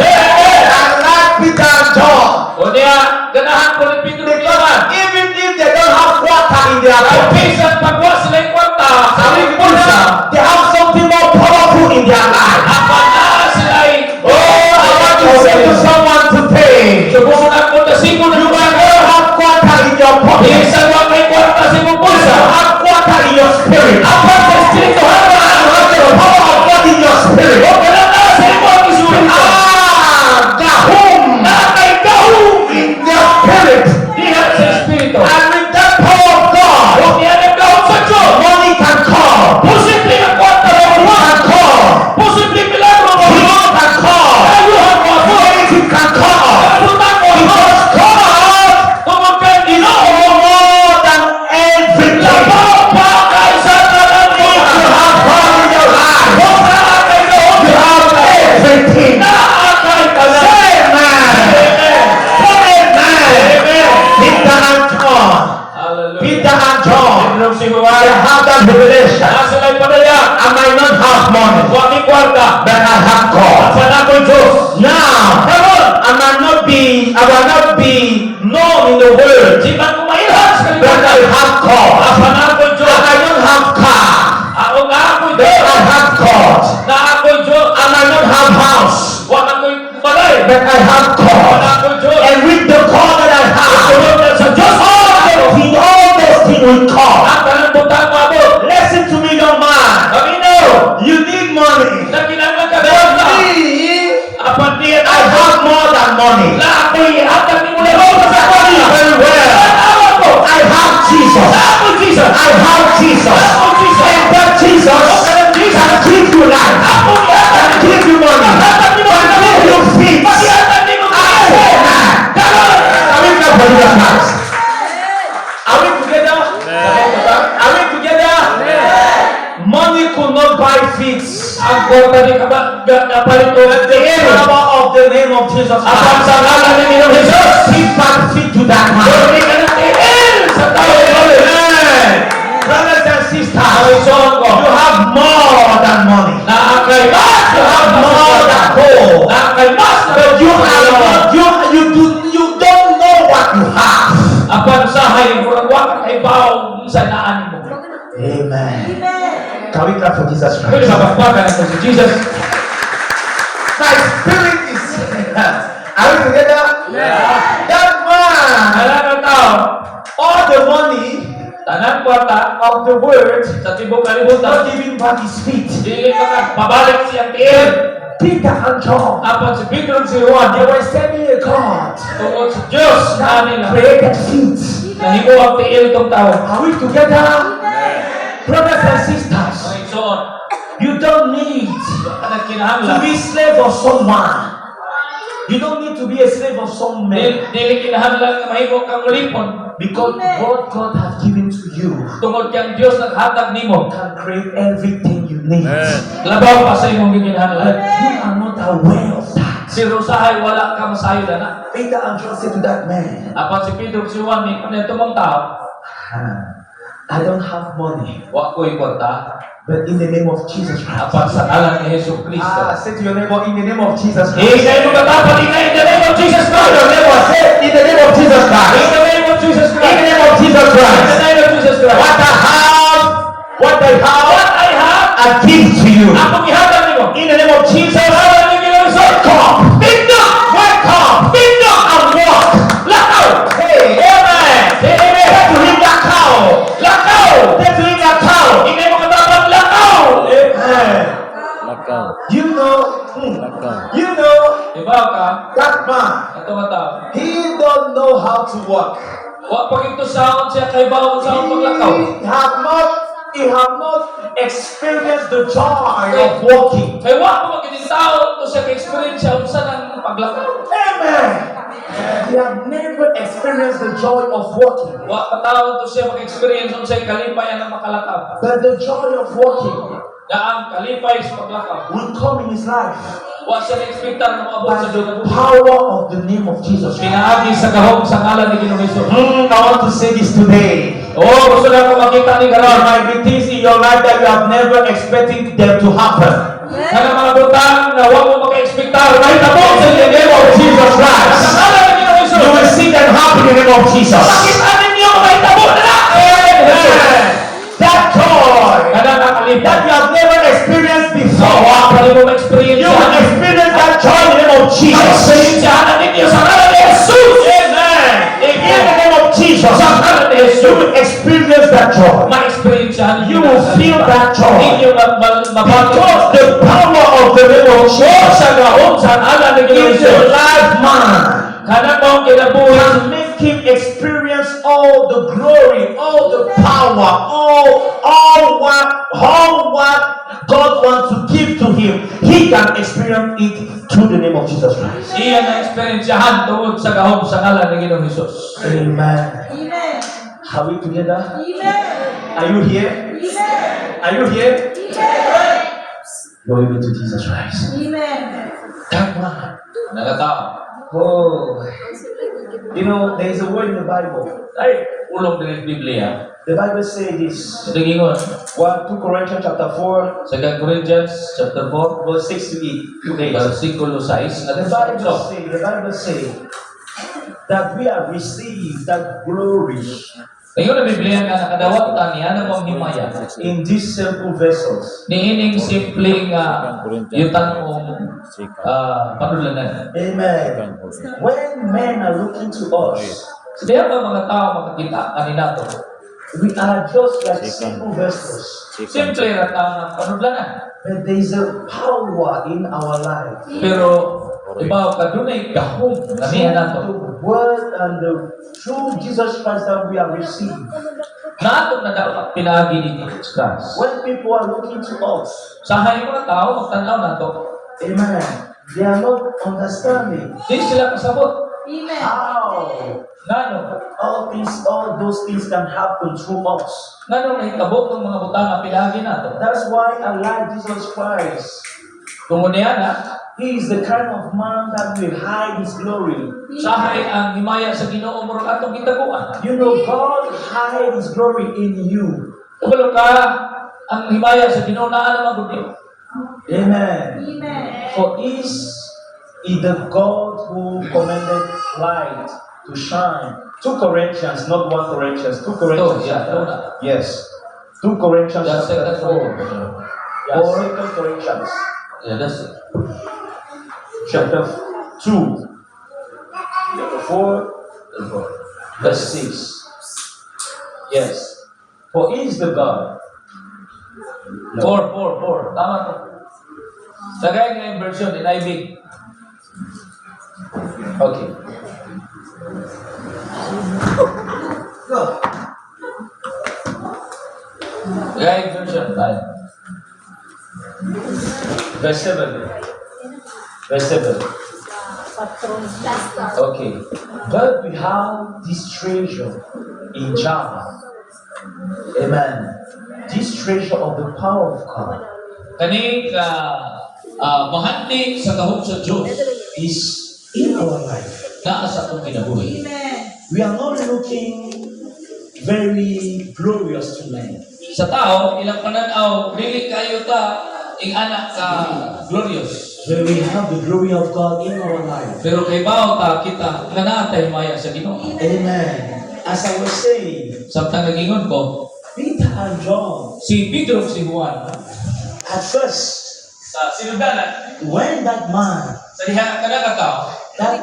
Unlike Peter and John, O niya, ganahan ko ni Pedro ug Juan. even if they don't have water in their Ang pocket, bisan pagwa sila yung kwarta, sa ilang bulsa, they have something more powerful in their life. apan na sila ay, Oh, I want to say to someone today, subong na ko na sigo na you mga might not have water in your pocket. bisan wa may kwarta sa imong bulsa. You have water in your spirit. Apan sa espiritu You have the power of God in your spirit. o wala na sa imong espiritu. Gahum Nakay gahong in their spirit. diha sa espiritu. And with that power of God, O niya ang gahong sa Diyos. money can come. Posible ang kwarta mo Money Juan. can come. Posible milagro mo Juan. Healing can come. Ayuhan mo Juan. Anything can come. Kalutan mo Juan. Because God Tungod kay Ginoo. is more than everything. Labaw pa kay sa tanan mo. You have God in your life. O nakay gahong You have everything. nakay tanan. Say amen. Say amen. Peter and John. Hallelujah. Peter and John. Pedro si They Juan. have that revelation. Nasa lay padaya. I might not have money, Wa mi kwarta. but I have God. Apan ako'y Diyos. Now, I might not be known in the world, Di man ko mailhan sa but I kalibutan. have God. Apan ako'y Diyos. And I don't have car, Ako nga ako'y but Diyos. I have God. Na ako'y Diyos. that I have God. And with the God that I have, all those things will come. Listen to me, young man. You need money. But me, I have more than money. Very well. I have Jesus. I have Jesus. And that Jesus can give you life. Can give you money. Can give you feet. Are we not for your house? Are we together? Are we together? Money could not buy feet. The power of the name of Jesus Christ. Give back feet to that man. Brothers and sisters, you have more than money. You have more than gold. But you don't know what you have. Amen. Can we clap for Jesus Christ? My spirit is. Are we together? That man, all the money of the world, not giving back his feet. Peter and John, they were serving a God that created feet. Are we together? Brothers and sisters, you don't need to be slave of someone. You don't need to be a slave of some man. Because what God has given to you can create everything you need. But you are not aware of that. Peter and John said to that man, I don't have money, but in the name of Jesus Christ. Say to your neighbor, in the name of Jesus Christ. In the name of Jesus Christ. Say, in the name of Jesus Christ. In the name of Jesus Christ. In the name of Jesus Christ. In the name of Jesus Christ. What I have, I give to you. In the name of Jesus. Come, pick up, wake up, pick up and walk. Let out. Hey, amen. Let to him that cow. Let out. Let to him that cow. In the name of God, let out. Amen. You know, that man, he don't know how to walk. He have not experienced the joy of walking. Amen. He have never experienced the joy of walking. But the joy of walking will come in his life by the power of the name of Jesus Christ. I want to say this today. There might be things in your life that you have never expected them to happen. In the name of Jesus Christ, you will see them happen in the name of Jesus. That joy that you have never experienced before, you will experience that joy in the name of Jesus. Amen. In the name of Jesus, you will experience that joy. You will feel that joy. Because the power of the name of Jesus is a life man. Can make him experience all the glory, all the power, all what God wants to give to him. He can experience it through the name of Jesus Christ. Amen. Are we together? Are you here? Are you here? Glory be to Jesus Christ. That man. Oh, you know, there is a word in the Bible. The Bible says this. 2 Corinthians chapter 4, verse 6 to 8. The Bible says that we have received that glory Ngayon na Biblia nga nakadawat ta niya na mong himaya. in these simple vessels. Niining simpleng yutan mong panulanan. Amen. When men are looking to us, Kaya ba mga tao makakita kanina to? we are just like simple vessels. Simple ra ang panulanan. But there is a power in our life. Pero ibaw ka dunay gahom kaniya nato. The word and the true Jesus Christ that we have received. Nato na dapat pinagi ni Jesus Christ. When people are looking to us, Sahay mga tao magtanaw nato. amen, they are not understanding Di sila kasabot. how Ngano? all those things can happen through us. Ngano may kabot ng mga butang na pinagi nato. That's why I like Jesus Christ. Tungod niya na, He is the kind of man that will hide his glory. sahay ang himaya sa Ginoo murag atong gitaguan. You know, God hide his glory in you. Kabalo ka ang himaya sa Ginoo naa naman gud niyo. Amen. For is the God who commanded light to shine. 2 Corinthians, not 1 Corinthians. 2 Corinthians. Yes. 2 Corinthians That's chapter 4. 4. Or 2 Corinthians Yeah, that's it. chapter 2. Chapter 4. Verse 6. Yes. For he is the God. 4. Tama to. Tagay nga yung version in IB. Okay. Tagay yung version tayo. Verse 7. Verse 7. Okay. But we have this treasure in Java. Amen. This treasure of the power of God Kani ka mahanti sa gahom sa Diyos is in our life. naa sa akong kinabuhi. We are not looking very glorious to men. Sa tao, ilang pananaw, dili kayo ta ing anak ka glorious. When we have the glory of God in our life. Pero kay bao ta kita nga naa tay maya sa Ginoo. Amen. As I was saying, Samtang nagingon ko, Peter and John, si Pedro si Juan at first, sa sinudanan when that man, sa diha kada ka tao that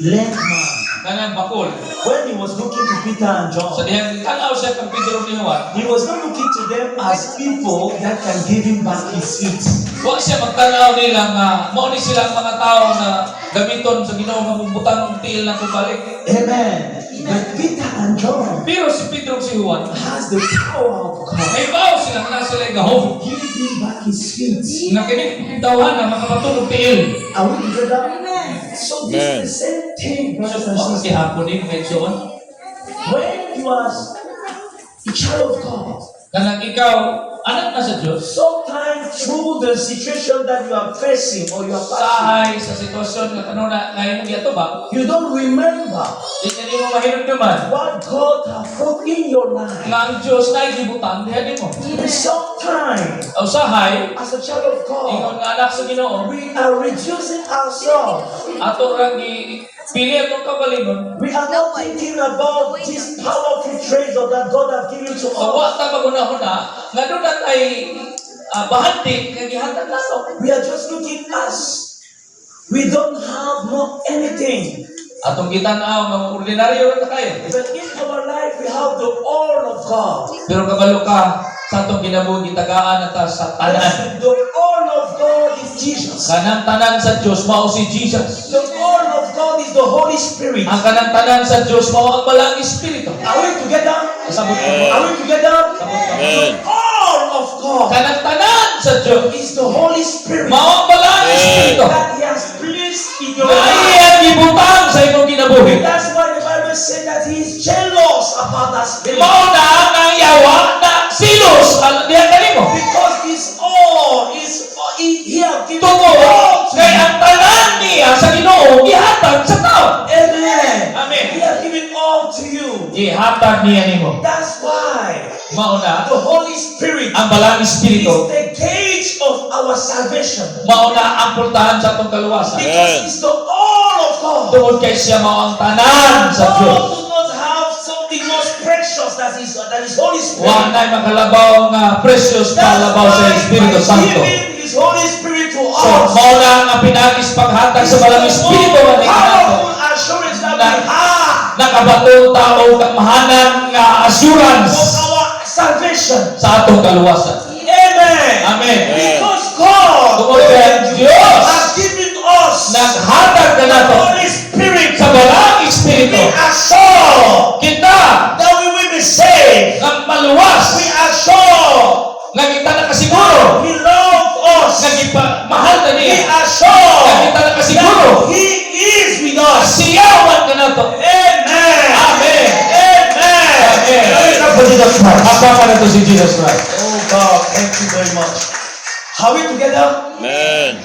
lame man, kanang bakol when he was looking to Peter and sa John, diha tanaw siya kang Pedro ni Juan. he was not looking to them as people that can give him back his seat. Wa siya magtanaw nila nga mao ni silang mga tao na gamiton sa Ginoo nga mubutang og tiil na balik. Amen. But Peter and John Pero si Pedro si Juan has the power of God may bao sila nga sila gahom to give him back his feet. nga kini tawhan na makapatulog tiil. Are we together? So this is the same thing, brothers and So, sisters. gihapon din mention When you are a child of God, kanang ikaw anak na sa Dios. sometimes through the situation that you are facing or you are passing, Sahay sa sitwasyon nga kanuna ngayon giato ba? you don't remember Di ka nimo mahinumduman what God has put in your life. nga ang Dios na gibutang diha nimo. And sometimes, O sahay as a child of ingon God, nga anak sa Ginoo we are reducing ourselves. ato ra gi pili atong kabalingon. We are not thinking about this powerful treasure that God has given to O us. wa ta maguna-una nga doon na tay bahanti nga gihatag nato. We are just looking as we don't have not anything. Atong gitan-aw nga ordinaryo ra ta kayo. But in our life, we have the all of God. Pero kabalo ka sa atong ginabuhi gitagaan nata sa tanan. The all of God is Jesus. Kanang tanan sa Dios mao si Jesus. The all of God is the Holy Spirit. Ang kanang tanan sa Dios mao ang balang espiritu. Are we together? Sabot ko. Are we together? The all of God Kanang tanan sa Dios is the Holy Spirit mao ang balang espiritu. that He has placed in your Nga life. iyang gibutang sa imong kinabuhi. That's why the Bible said that He is jealous about that spirit. Mao na ang yawa na silos ang diha kanimo. Because this all is He has given Tungod all to kay you. ang tanan niya sa Ginoo gihatag sa tao. Amen. Amen. He has given all to you. Gihatag niya nimo. That's why Mao na the Holy Spirit ang balang is espiritu. the gauge of our salvation. Mao na ang pultahan sa atong kaluwasan. Because it's the all of God. Tungod kay siya mao ang tanan sa God Dios. does not have something most precious that is Holy Spirit. Wa na makalabaw nga precious palabaw sa Espiritu by Santo. giving His Holy Spirit to So, us, mao na ang pinagis paghatag sa balang Espiritu nga ni kanato. powerful assurance that we have Nakabatong tao kang mahanang nga assurance of our salvation. sa atong kaluwasan. Amen. Amen. Because God Tungod kay Dios has given us naghatag the kanato Holy Spirit, sa balang we Espiritu. are sure Kita that we will be saved. ang maluwas We are sure nga kita nakasiguro He loves us. nga mahal na We niya are nga sure kita nakasiguro that He is with us. siyawan kanato. Amen. Amen. Amen. Amen. Praise God for Jesus Christ. Apa pa na to si Jesus Christ? Oh God, thank you very much. Are we together? Amen.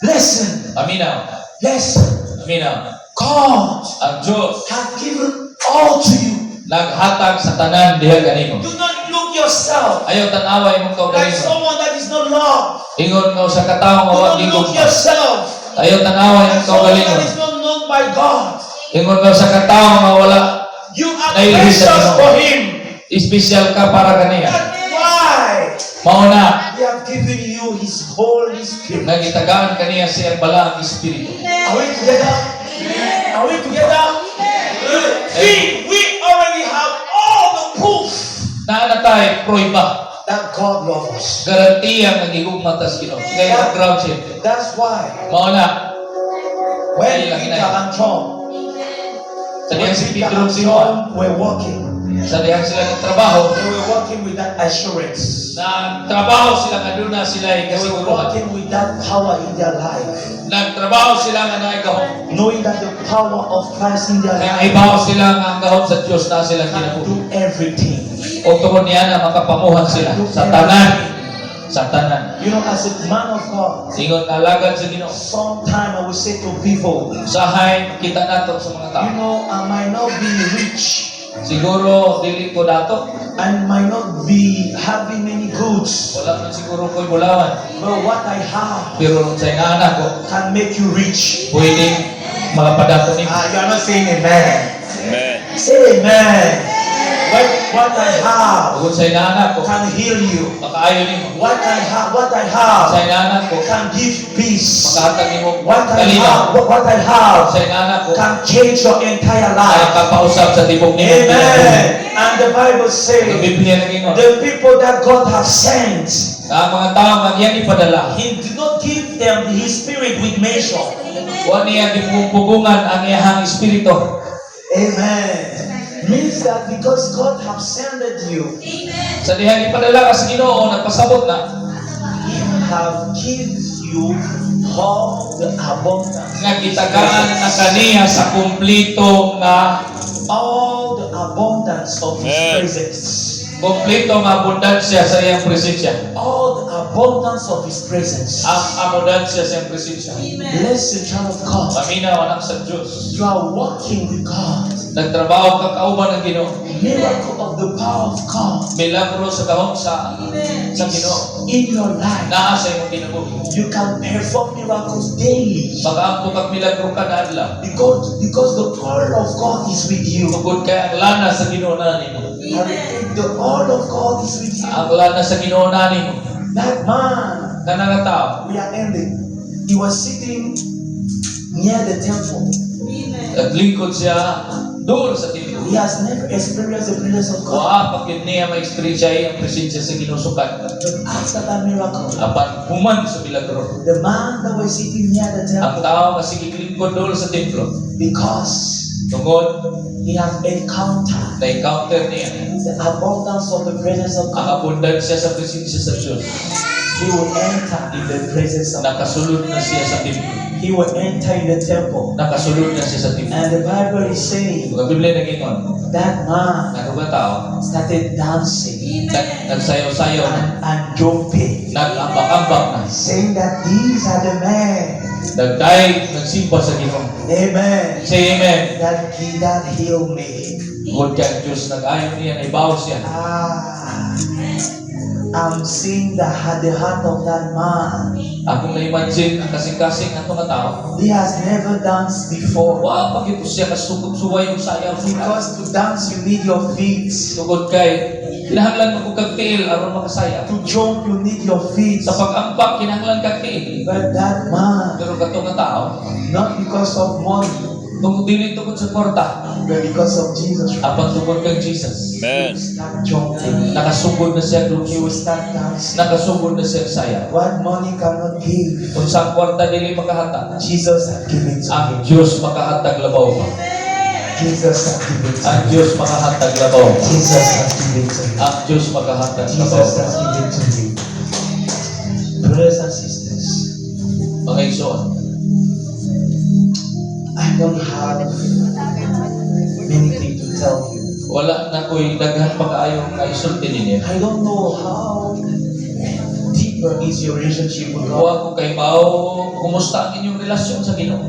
Listen. Aminaw. Listen. Aminaw. God Ang Diyos has given all to you. naghatag sa tanan diha kanimo. Do not look yourself Ayaw tanaway mong like kaugalingon. someone that is not loved. Ingon mo sa katawo nga Do wa not gigugma. look yourself Ayaw tanaway like mong someone that kaugalingon. is not known by God. Ingon mo sa katawo nga wala You are Nailihis sa precious Ginoo. for Him. espesyal ka para kaniya. That's why Mao na He has given you His Holy Spirit. nga gitagaan kaniya siya balang espiritu. Are we together? Are we together? We already have all the proof Naa na tayo proiba. that God loves us. Garantiya nga gigugma tas Ginoo. Kaya ground check. That's why Mao na when Peter and John, sa when diyan si Peter Pedro and si Juan, John were walking, sa diyan sila nagtrabaho, they were walking with that assurance. nagtrabaho sila nga duna sila ay They were kasiguruhan. walking with that power in their life, Nagtrabaho sila nga naigahom. knowing that the power of Christ in their Kaya life ibaw sila nga ang gahom sa Diyos na silang can kinabuhi. do everything. O tungod niya na makapamuhan sila sa tanan. Sa tanan. You know, as a man of God, Ingon nga alagad sa Ginoo. sometimes I will say to people, Sahay kita nato sa mga tao. you know, I might not be rich, Siguro dili ko dato. I might not be having many goods, Wala man siguro ko'y bulawan. but what I have Pero sa inaanak ko, can make you rich. pwedeng makapadato ni. You are not saying amen. Amen. Say amen. What I have Tungod sa inaanak ko, can heal you. makaayo ni mo. What I Sa have inaanak ko, can give you peace. makahatag ni mo What I kalinaw. have Sa inaanak ko, can change your entire ay life. kapausap sa tibok ni mo. Amen. And the Bible Ang says Biblia nag-ingon. the people that God has sent, Ang mga tao nga yan ipadala. He did not give them His Spirit with measure. Wa niya gipupungan ang iyahang espiritu. Amen. Means that because God has sent you, Sa dihang ipadala ka sa Ginoo, nagpasabot na He have gives you all the abundance. nga gitagaan na kaniya sa kumplito nga All the abundance of His Amen. presence. kumplito nga abundansya sa iyang presensya. All the abundance of His presence. Ang abundansya sa iyang presensya. Listen, child of God. Paminaw anak sa Diyos. You are walking with God. Nagtrabaho ka kauban ng Ginoo. Miracle of the power of God Milagro sa kahong sa Ginoo. in your life. Naa sa imong kinabuhi. You can perform miracles daily Baka ang milagro ka na adlaw. because the power of God is with you. Tugod kay ang lana sa Ginoo na nimo. I repeat, the power of God is with you. Ang lana sa Ginoo na nimo. That man, Kanang tao. we are ending. He was sitting near the temple. Naglingkod siya doon sa templo. He has never experienced the presence of God. Wa pag yun niya ma-experience siya ang presensya sa ginusukan. But after that miracle, Apan human sa milagro. the man that was sitting near the Ang temple, tao kasi giglingkod doon sa templo. because Tungod he has encountered na-encounter niya the abundance of the presence of ang God, abundansya sa presensya sa Diyos. he will enter in the presence of God. Nakasulod na siya sa templo. He will enter in the temple. Nakasulod na siya sa templo. And the Bible is saying Ang Biblia nag-ingon, that man nagkuga tao, started dancing nagsayaw-sayaw na, and jumping, nag-ambak-ambak na, saying that these are the men, nagdaig, nagsimba sa Ginoo. amen, Say amen. that healed me. Tungod kay ang Diyos, nag-ayaw niya, naibaw siya. Ah, I'm seeing the heart of that man. Akong na-imagine ang kasing-kasing ato nga tao. He has never danced before. Wa pag ito siya kasugod-suway yung sayaw. Because to dance, you need your feet. Tugod kay, kinahanglan mo kong kagtiil aron makasaya. To jump, you need your feet. Sa pag-ampak, kinahanglan kagtiil. But that man, Pero kato nga tao, not because of money, kung dili tugod sa kwarta, but because of Jesus Christ, apan tugod kang Jesus. he will start jumping. Nakasugod na siya He will glukos. start dancing. Nakasugod na siya saya. What money cannot give, Kung sa kwarta dili makahatag, Jesus has given to ang him. Diyos makahatag labaw pa. Jesus has given to Ang him. Diyos makahatag labaw pa. Jesus has given to him. Ang Diyos makahatag labaw Jesus pa. has given to him. Brothers and sisters, Mga igsoon, I don't have many things to tell you. wala na ko'y daghan pag-aayong kaisulti ninyo. I don't know how deeper is your relationship with God, Kuha ko kay Pao, kumusta ang inyong relasyon sa Ginoo.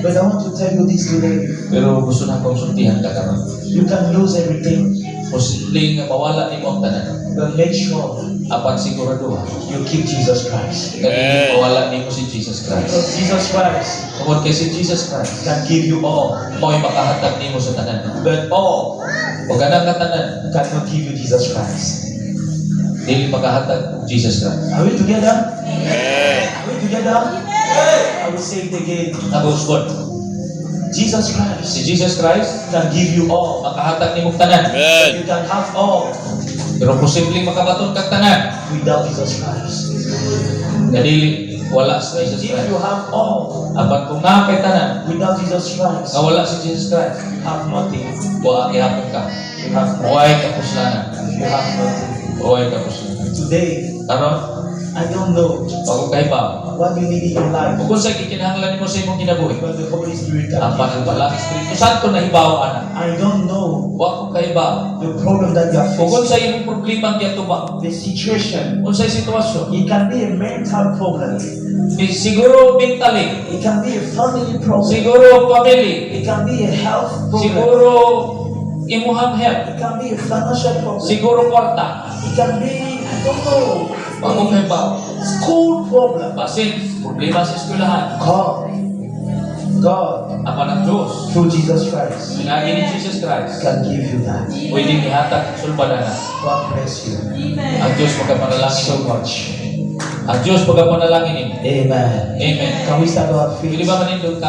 but I want to tell you this today. Pero gusto na kong sultihan ka karon. You can lose everything, Posibleng nga mawala ni mo ang tanan. but make sure Apan siguraduha, you keep Jesus Christ. kaya mawala ni mo si Jesus Christ. Because Jesus Christ Tungod kay si Jesus Christ, can give you all, mo'y makahatag ni mo sa tanan. but all O ganang katanan, cannot give you Jesus Christ. dili makahatag og Jesus Christ. Are we together? Are we together? I will say it again. Nagusbon, Jesus Christ si Jesus Christ, can give you all. makahatag ni mo tanan. You can have all Pero posibleng makabaton kag tanan. without Jesus Christ. Dili wala si But Jesus if Christ. you have all Apan kung naa kay tanan, without Jesus Christ, nga wala si Jesus Christ, you have nothing. wa gihapon ka. You have nothing. Huwag ka puslanan. You have nothing. Huwag ka puslanan. Today, Karon, I don't know pag kay pa. what you need in your life, Kung sa gikinahanglan nimo sa imong kinabuhi, but the Holy Spirit can apan ang give you. Balak Espiritu Santo na hibaw ana. I don't know Wa ko kay ba. the problem that you are Kung facing, sa imong problema giya tuba, the situation. unsay sitwasyon, It can be a mental problem. siguro mentally, It can be a family problem. siguro family, It can be a health problem. siguro imuhang health, It can be a financial problem. siguro kwarta, It can be, I don't know, wa ko kay ba. school problem. Basin, problema sa eskwelahan, God, apan ang Diyos, through Jesus Christ, pinagi ni Jesus Christ, can give you that. pwedeng ihatag ang sulbadan na. God bless you Ang Diyos magkapanalangin so mo. much. Ang Diyos magkapanalangin mo. Amen. Amen. Can we stand on our feet? Pwede ba manindog ka?